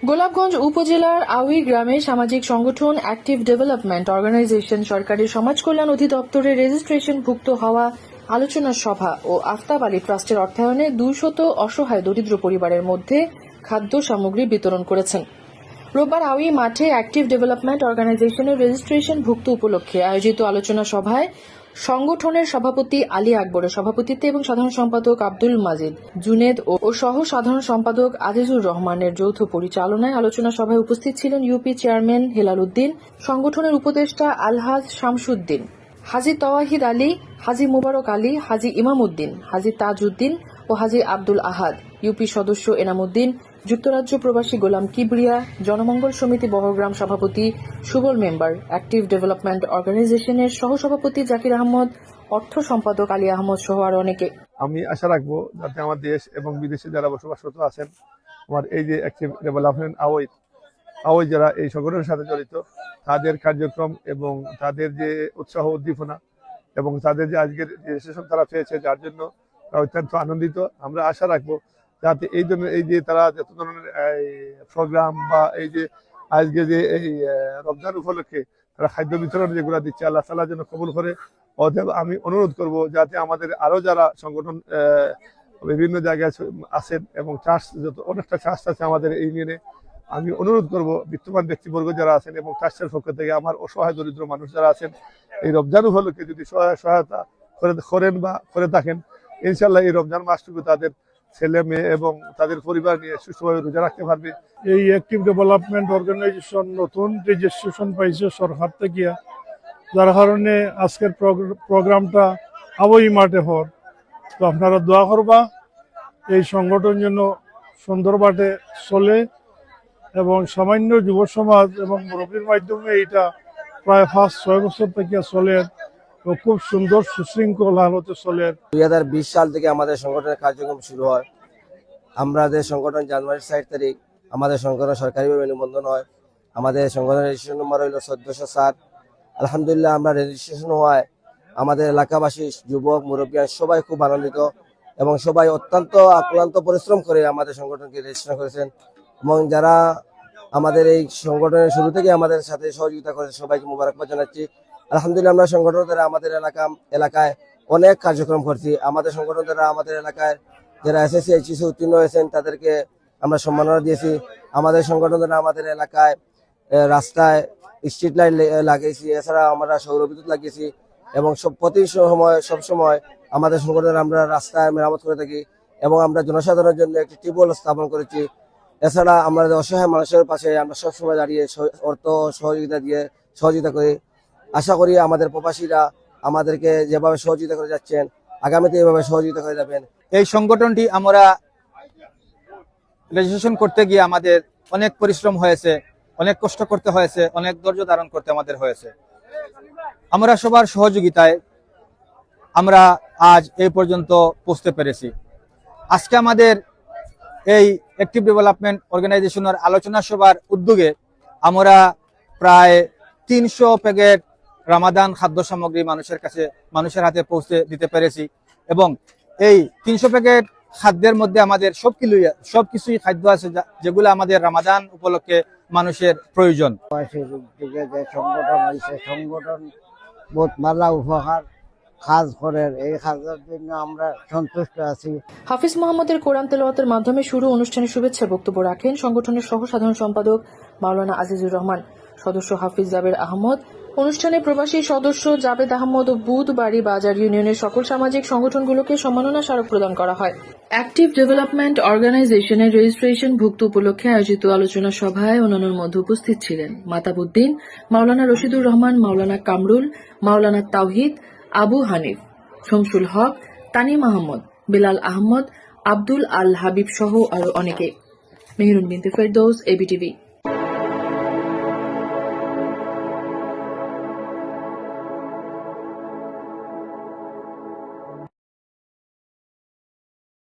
গোলাপগঞ্জ উপজেলার আউই গ্রামে সামাজিক সংগঠন অ্যাক্টিভ ডেভেলপমেন্ট অর্গানাইজেশন সরকারি সমাজ কল্যাণ অধিদপ্তরের রেজিস্ট্রেশনভুক্ত হওয়া আলোচনা সভা ও আফতাব আলী ট্রাস্টের অর্থায়নে 200 অসহায় দরিদ্র পরিবারের মধ্যে খাদ্য সামগ্রী বিতরণ করেছেন। রোববার আউই মাঠে অ্যাক্টিভ ডেভেলপমেন্ট অর্গানাইজেশনের রেজিস্ট্রেশনভুক্ত উপলক্ষে আয়োজিত আলোচনা সভায় সংগঠনের সভাপতি আলী আকবরের সভাপতিত্বে এবং সাধারণ সম্পাদক আব্দুল মাজিদ জুনেদ ও সহ সাধারণ সম্পাদক আজিজুর রহমানের যৌথ পরিচালনায় আলোচনা সভায় উপস্থিত ছিলেন ইউপি চেয়ারম্যান হেলাল উদ্দিন, সংগঠনের উপদেষ্টা আলহাজ শামসুদ্দিন, হাজী তওয়াহিদ আলী, হাজী মুবারক আলী, হাজী ইমাম উদ্দিন, হাজী তাজ উদ্দিন ও হাজী আব্দুল আহাদ, ইউপি সদস্য এনাম উদ্দিন, যুক্তরাজ্য প্রবাসী গোলাম কিবরিয়া, জনমঙ্গল সমিতি বহরগ্রাম সভাপতি সুবল মেম্বার, অ্যাক্টিভ ডেভেলপমেন্ট অর্গানাইজেশনের সহসভাপতি জাকির আহমদ, অর্থ সম্পাদক আলী আহমদ সহ আরো অনেকে। আমি আশা রাখবো যাতে আমার দেশ এবং বিদেশে যারা বসবাসরত আছেন, আমার এই যে অ্যাক্টিভ ডেভেলপমেন্ট আওয়াই যারা এই সংগঠনের সাথে জড়িত, তাদের কার্যক্রম এবং তাদের যে উৎসাহ উদ্দীপনা এবং তাদের যে আজকের যে রেজিস্ট্রেশন তারা পেয়েছে, যার জন্য অত্যন্ত আনন্দিত। আমরা আশা রাখবো যাতে এই ধরনের এই যে তারা যত ধরনের প্রোগ্রাম বা এই যে আজকে যে এই রমজান উপলক্ষে তারা খাদ্য বিতরণ যেগুলো দিচ্ছে, আল্লাহ তাআলা যেন কবুল করে। অতএব আমি অনুরোধ করব যাতে আমাদের আরো যারা সংগঠন বিভিন্ন জায়গায় আছেন এবং ট্রাস্ট যত অনেকটা ট্রাস্ট আছে আমাদের এই ইউনিয়নে, আমি অনুরোধ করব বিত্তমান ব্যক্তিবর্গ যারা আছেন এবং ট্রাস্টের পক্ষ থেকে আমার অসহায় দরিদ্র মানুষ যারা আছেন, এই রমজান উপলক্ষে যদি সহায়তা করেন বা করে থাকেন, ইনশাল্লাহ এই রমজান মাসটুকু তাদের ছেলে মেয়ে এবং তাদের পরিবার নিয়ে সুস্থভাবে রোজা রাখতে পারবে। এই অ্যাক্টিভ ডেভেলপমেন্ট অর্গানাইজেশন নতুন রেজিস্ট্রেশন পাইছে সরকার থেকে, যার কারণে আজকের প্রোগ্রামটা আবই মাঠে হওয়ার। তো আপনারা দোয়া করবা এই সংগঠন যেন সুন্দরভাবে চলে এবং সামান্য যুব সমাজ এবং মুরব্বীর মাধ্যমে এটা প্রায় 5-6 বছর থেকে চলে, খুব সুন্দর সুশৃঙ্খল হালতে চলে। 2020 সাল থেকে আমাদের সংগঠনের কার্যক্রম শুরু হয়। আমাদের সংগঠন জানুয়ারির 60 তারিখ আমাদের সংগঠন সরকারিভাবে নিবন্ধন হয়। আমাদের সংগঠনের রেজিস্ট্রেশন নম্বর হইল 1407। আলহামদুলিল্লাহ, আমরা রেজিস্ট্রেশন হওয়ায় আমাদের এলাকাবাসী, যুবক, মুরব্বিয়ান সবাই খুব আনন্দিত এবং সবাই অত্যন্ত আক্লান্ত পরিশ্রম করে আমাদের সংগঠনকে রেজিস্ট্রেশন করেছেন। এবং যারা আমাদের এই সংগঠনের শুরু থেকে আমাদের সাথে সহযোগিতা করেছে সবাইকে মুবারকবাদ জানাচ্ছি। আলহামদুলিল্লাহ, আমরা সংগঠন দ্বারা আমাদের এলাকায় অনেক কার্যক্রম করছি। আমাদের সংগঠন দ্বারা আমাদের এলাকায় যারা এসএসসি এইচএসসি উত্তীর্ণ হয়েছেন তাদেরকে আমরা সম্মাননা দিয়েছি। আমাদের সংগঠন দ্বারা আমাদের এলাকায় রাস্তায় স্ট্রিট লাইট লাগিয়েছি, এছাড়া আমরা সৌর বিদ্যুৎ লাগিয়েছি এবং সবসময় আমাদের সংগঠনের আমরা রাস্তায় মেরামত করে থাকি এবং আমরা জনসাধারণের জন্য একটি টিউবওয়েল স্থাপন করেছি। এছাড়া আমাদের অসহায় মানুষের পাশে আমরা সবসময় দাঁড়িয়ে অর্থ সহযোগিতা করি। আশা করি আমাদের প্রবাসীরা আমাদেরকে যেভাবে সহযোগিতা করে যাচ্ছেন, আগামীতে এভাবে সহযোগিতা করে যাবেন। এই সংগঠনটি আমরা রেজিস্ট্রেশন করতে গিয়ে আমাদের অনেক পরিশ্রম হয়েছে, অনেক কষ্ট করতে হয়েছে, অনেক ধৈর্য ধারণ করতে আমাদের হয়েছে। আমরা সবার সহযোগিতায় আমরা আজ এই পর্যন্ত পৌঁছতে পেরেছি। আজকে আমাদের এই অ্যাক্টিভ ডেভেলপমেন্ট অর্গানাইজেশনের আলোচনা সভার উদ্যোগে আমরা প্রায় 300 প্যাকেট রামাদান খাদ্য সামগ্রী মানুষের হাতে পৌঁছে দিতে পেরেছি এবং এই 300 প্যাকেট খাদ্যের মধ্যে আমাদের সবকিছুই খাদ্য আছে যেগুলো আমাদের রামাদান উপলক্ষে মানুষের প্রয়োজন। সংগঠন বহুত মালা উপহার কাজ করেন, এই কাজের জন্য আমরা সন্তুষ্ট আছি। হাফিজ মোহাম্মদের কোরআন তেলাওয়াতের মাধ্যমে শুরু অনুষ্ঠানে শুভেচ্ছা বক্তব্য রাখেন সংগঠনের সহ সাধারণ সম্পাদক মাওলানা আজিজুর রহমান, সদস্য হাফিজ জাবের আহমদ। অনুষ্ঠানে প্রবাসী সদস্য জাবেদ আহমদ ও বুধবাড়ি বাজার ইউনিয়নের সকল সামাজিক সংগঠনগুলোকে সম্মাননা স্মারক প্রদান করা হয়। অ্যাক্টিভ ডেভেলপমেন্ট অর্গানাইজেশনের রেজিস্ট্রেশনভুক্ত উপলক্ষে আয়োজিত আলোচনা সভায় অন্যান্যের মধ্যে উপস্থিত ছিলেন মাতাবুদ্দিন, মাওলানা রশিদুর রহমান, মাওলানা কামরুল, মাওলানা তাওহিদ, আবু হানিফ, শমসুল হক, তানিম আহমদ, বিলাল আহমদ, আব্দুল আল হাবিব সহ আরো অনেকে। মেহরুন বিনতে ফেরদৌস, এবিটিভি।